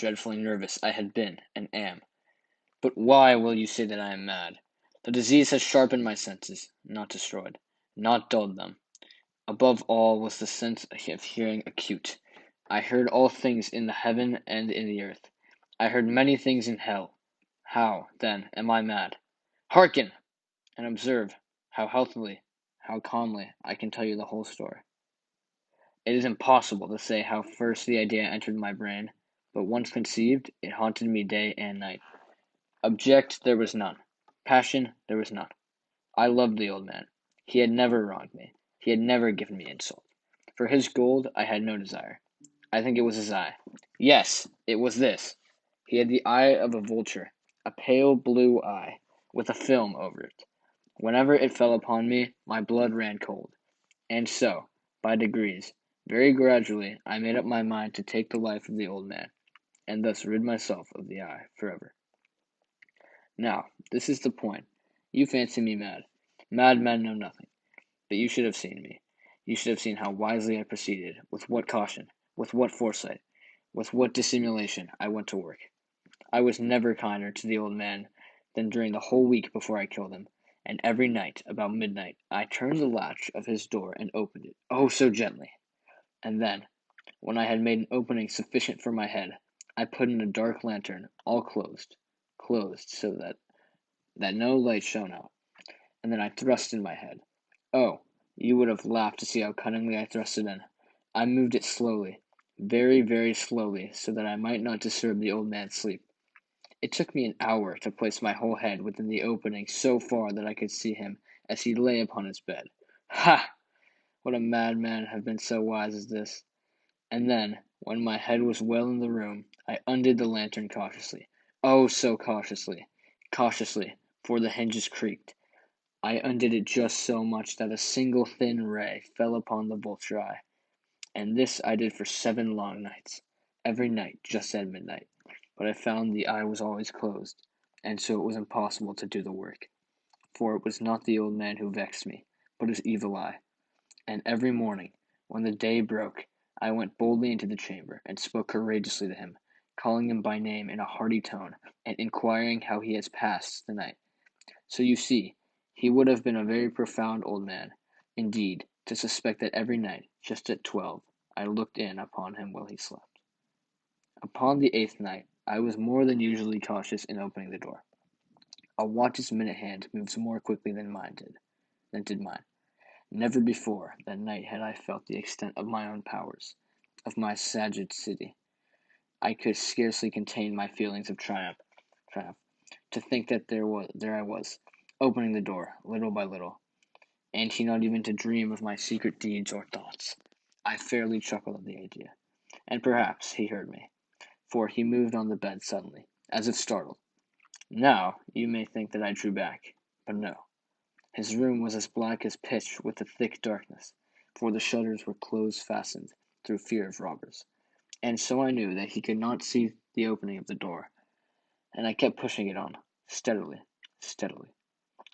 dreadfully nervous I had been and am. But why will you say that I am mad? The disease has sharpened my senses, not destroyed, not dulled them. Above all was the sense of hearing acute. I heard all things in the heaven and in the earth. I heard many things in hell. How, then, am I mad? Hearken! And observe how healthily, how calmly I can tell you the whole story. It is impossible to say how first the idea entered my brain, but once conceived, it haunted me day and night. Object there was none. Passion there was none. I loved the old man. He had never wronged me. He had never given me insult. For his gold I had no desire. I think it was his eye. Yes, it was this. He had the eye of a vulture, a pale blue eye, with a film over it. Whenever it fell upon me, my blood ran cold. And so, by degrees, very gradually, I made up my mind to take the life of the old man, and thus rid myself of the eye forever. Now, this is the point. You fancy me mad. Mad men know nothing. But you should have seen me. You should have seen how wisely I proceeded, with what caution, with what foresight, with what dissimulation I went to work. I was never kinder to the old man than during the whole week before I killed him, and every night, about midnight, I turned the latch of his door and opened it, oh so gently. And then, when I had made an opening sufficient for my head, I put in a dark lantern, all closed so that no light shone out, and then I thrust in my head. Oh, you would have laughed to see how cunningly I thrust it in. I moved it slowly, very, very slowly, so that I might not disturb the old man's sleep. It took me an hour to place my whole head within the opening so far that I could see him as he lay upon his bed. Ha! Would a madman have been so wise as this? And then, when my head was well in the room, I undid the lantern cautiously. Oh, so cautiously! Cautiously, for the hinges creaked. I undid it just so much that a single thin ray fell upon the vulture eye. And this I did for 7 long nights, every night just at midnight. But I found the eye was always closed, and so it was impossible to do the work. For it was not the old man who vexed me, but his evil eye. And every morning, when the day broke, I went boldly into the chamber, and spoke courageously to him, calling him by name in a hearty tone, and inquiring how he has passed the night. So you see, he would have been a very profound old man, indeed, to suspect that every night, just at 12, I looked in upon him while he slept. Upon the 8th night, I was more than usually cautious in opening the door. A watch's minute hand moves more quickly than did mine. Never before that night had I felt the extent of my own powers, of my sagacity. I could scarcely contain my feelings of triumph, to think that there I was, opening the door, little by little, and he not even to dream of my secret deeds or thoughts. I fairly chuckled at the idea, and perhaps he heard me, for he moved on the bed suddenly, as if startled. Now you may think that I drew back, but no. His room was as black as pitch with a thick darkness, for the shutters were close fastened through fear of robbers, and so I knew that he could not see the opening of the door, and I kept pushing it on, steadily, steadily.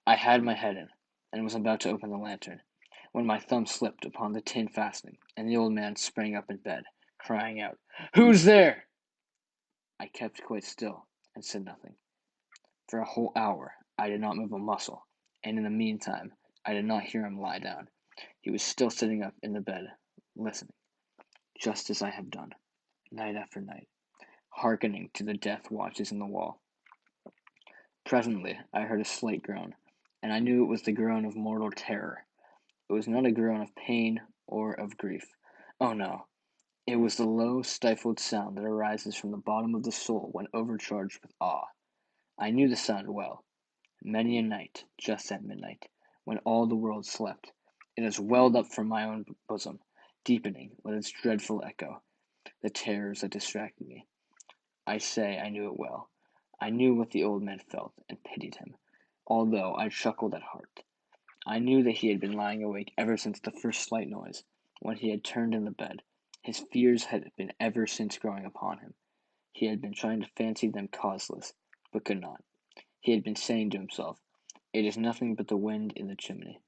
I had my head in, and was about to open the lantern, when my thumb slipped upon the tin fastening, and the old man sprang up in bed, crying out, "Who's there?" I kept quite still, and said nothing. For a whole hour I did not move a muscle, and in the meantime I did not hear him lie down. He was still sitting up in the bed, listening, just as I have done, night after night, hearkening to the death watches in the wall. Presently I heard a slight groan, and I knew it was the groan of mortal terror. It was not a groan of pain or of grief. Oh no! It was the low, stifled sound that arises from the bottom of the soul when overcharged with awe. I knew the sound well. Many a night, just at midnight, when all the world slept, it has welled up from my own bosom, deepening, with its dreadful echo, the terrors that distracted me. I say I knew it well. I knew what the old man felt, and pitied him, although I chuckled at heart. I knew that he had been lying awake ever since the first slight noise, when he had turned in the bed. His fears had been ever since growing upon him. He had been trying to fancy them causeless, but could not. He had been saying to himself, "It is nothing but the wind in the chimney.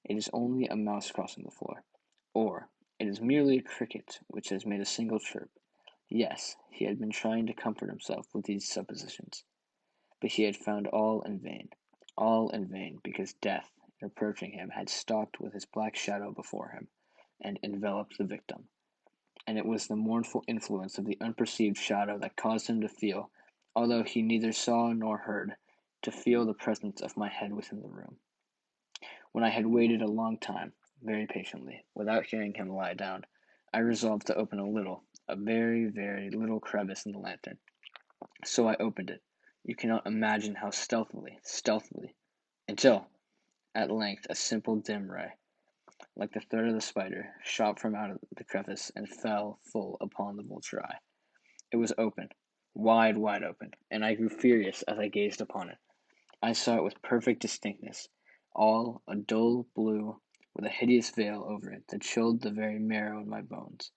It is only a mouse crossing the floor," or "It is merely a cricket which has made a single chirp." Yes, he had been trying to comfort himself with these suppositions, but he had found all in vain, because death, in approaching him, had stalked with his black shadow before him, and enveloped the victim. And it was the mournful influence of the unperceived shadow that caused him to feel, although he neither saw nor heard, to feel the presence of my head within the room. When I had waited a long time, very patiently, without hearing him lie down, I resolved to open a very, very little crevice in the lantern. So I opened it. You cannot imagine how stealthily, until, at length, a simple dim ray, like the thread of the spider, shot from out of the crevice and fell full upon the vulture eye. It was open, wide open, and I grew furious as I gazed upon it. I saw it with perfect distinctness, all a dull blue, with a hideous veil over it that chilled the very marrow in my bones.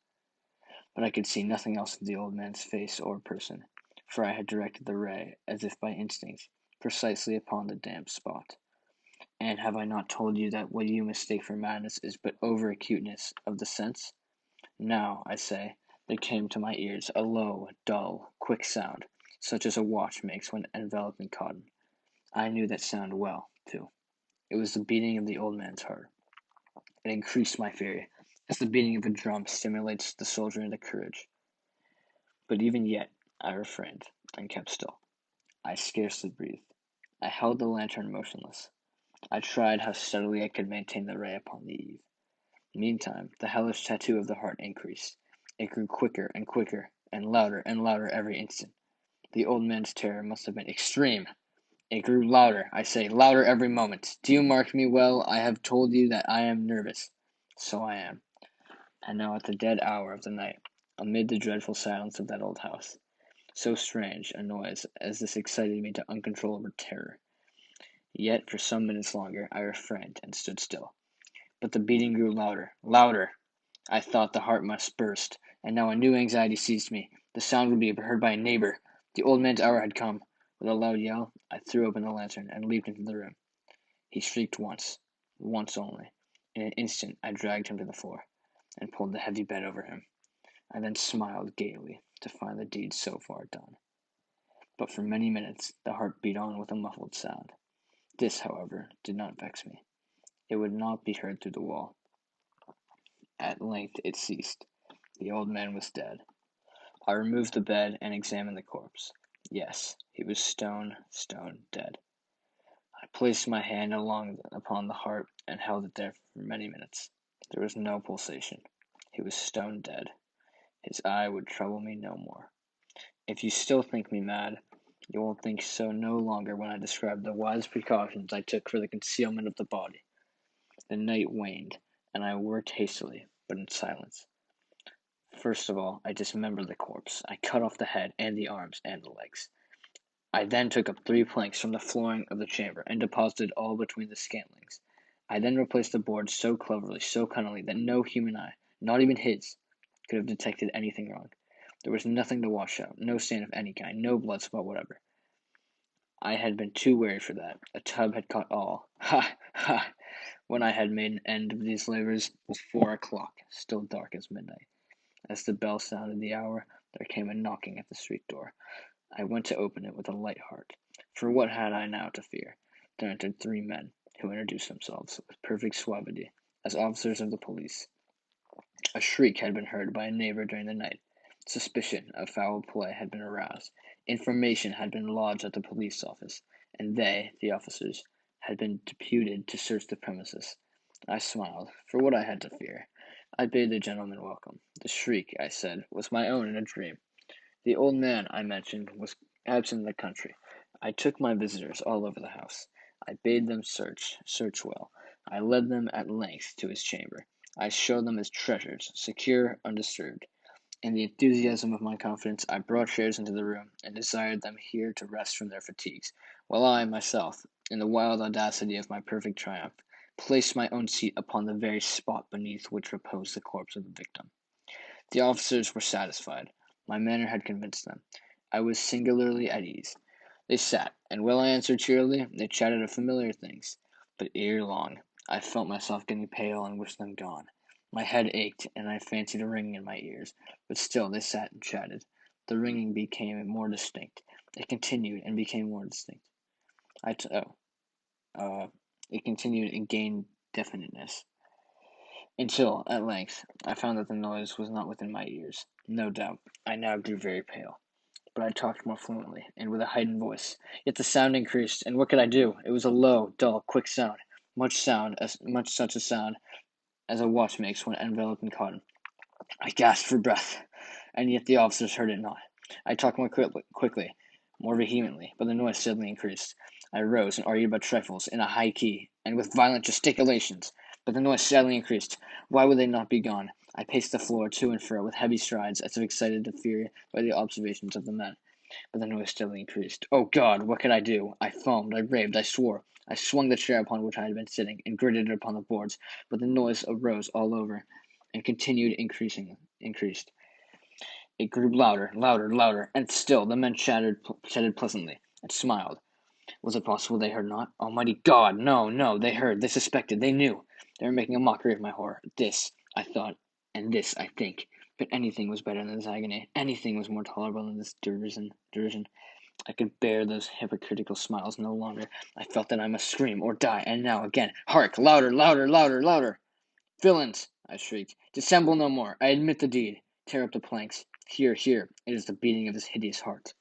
But I could see nothing else of the old man's face or person, for I had directed the ray, as if by instinct, precisely upon the damp spot. And have I not told you that what you mistake for madness is but over acuteness of the sense? Now, I say, there came to my ears a low, dull, quick sound, such as a watch makes when enveloped in cotton. I knew that sound well, too. It was the beating of the old man's heart. It increased my fury, as the beating of a drum stimulates the soldier into courage. But even yet I refrained, and kept still. I scarcely breathed. I held the lantern motionless. I tried how steadily I could maintain the ray upon the eve. Meantime, the hellish tattoo of the heart increased. It grew quicker and louder every instant. The old man's terror must have been extreme. It grew louder, I say, louder every moment. Do you mark me well? I have told you that I am nervous. So I am. And now at the dead hour of the night, amid the dreadful silence of that old house, so strange a noise as this excited me to uncontrollable terror. Yet for some minutes longer I refrained and stood still. But the beating grew louder. I thought the heart must burst, and now a new anxiety seized me. The sound would be heard by a neighbor. The old man's hour had come. With a loud yell, I threw open the lantern and leaped into the room. He shrieked once only. In an instant I dragged him to the floor, and pulled the heavy bed over him. I then smiled gaily to find the deed so far done. But for many minutes the heart beat on with a muffled sound. This, however, did not vex me. It would not be heard through the wall. At length it ceased. The old man was dead. I removed the bed and examined the corpse. Yes, he was stone dead. I placed my hand along upon the heart and held it there for many minutes. There was no pulsation. He was stone dead. His eye would trouble me no more. If you still think me mad, you will think so no longer when I describe the wise precautions I took for the concealment of the body. The night waned, and I worked hastily, but in silence. First of all, I dismembered the corpse. I cut off the head and the arms and the legs. I then took up 3 planks from the flooring of the chamber, and deposited all between the scantlings. I then replaced the boards so cleverly, so cunningly, that no human eye, not even his, could have detected anything wrong. There was nothing to wash out, no stain of any kind, no blood spot whatever. I had been too wary for that. A tub had caught all. Ha! Ha! When I had made an end of these labors, it was 4 o'clock, still dark as midnight. As the bell sounded the hour, there came a knocking at the street door. I went to open it with a light heart, for what had I now to fear? There entered 3 men, who introduced themselves, with perfect suavity, as officers of the police. A shriek had been heard by a neighbor during the night. Suspicion of foul play had been aroused. Information had been lodged at the police office, and they, the officers, had been deputed to search the premises. I smiled, for what I had to fear. I bade the gentleman welcome. The shriek, I said, was my own in a dream. The old man, I mentioned, was absent in the country. I took my visitors all over the house. I bade them search well. I led them at length to his chamber. I showed them his treasures, secure, undisturbed. In the enthusiasm of my confidence, I brought chairs into the room, and desired them here to rest from their fatigues, while I, myself, in the wild audacity of my perfect triumph, placed my own seat upon the very spot beneath which reposed the corpse of the victim. The officers were satisfied. My manner had convinced them. I was singularly at ease. They sat, and while I answered cheerily, they chatted of familiar things. But ere long, I felt myself getting pale and wished them gone. My head ached, and I fancied a ringing in my ears, but still they sat and chatted. The ringing became more distinct. It continued and became more distinct. I t- oh, it continued and gained definiteness, until, at length, I found that the noise was not within my ears. No doubt, I now grew very pale, but I talked more fluently, and with a heightened voice. Yet the sound increased, and what could I do? It was a low, dull, quick sound, much such a sound as a watch makes when enveloped in cotton. I gasped for breath, and yet the officers heard it not. I talked more quickly, more vehemently, but the noise steadily increased. I rose and argued about trifles in a high key, and with violent gesticulations, but the noise steadily increased. Why would they not be gone? I paced the floor to and fro with heavy strides, as if excited to fury by the observations of the men, but the noise steadily increased. Oh God, what could I do? I foamed, I raved, I swore. I swung the chair upon which I had been sitting, and gritted it upon the boards, but the noise arose all over, and continued increased. It grew louder, louder, louder, and still the men chatted pleasantly, and smiled. Was it possible they heard not? Almighty God! No, no, they heard, they suspected, they knew. They were making a mockery of my horror. This, I thought, and this, I think. But anything was better than this agony. Anything was more tolerable than this derision. I could bear those hypocritical smiles no longer. I felt that I must scream or die, and now again. Hark! Louder, louder, louder, louder! Villains! I shrieked. Dissemble no more. I admit the deed. Tear up the planks. Here, here, it is the beating of his hideous heart.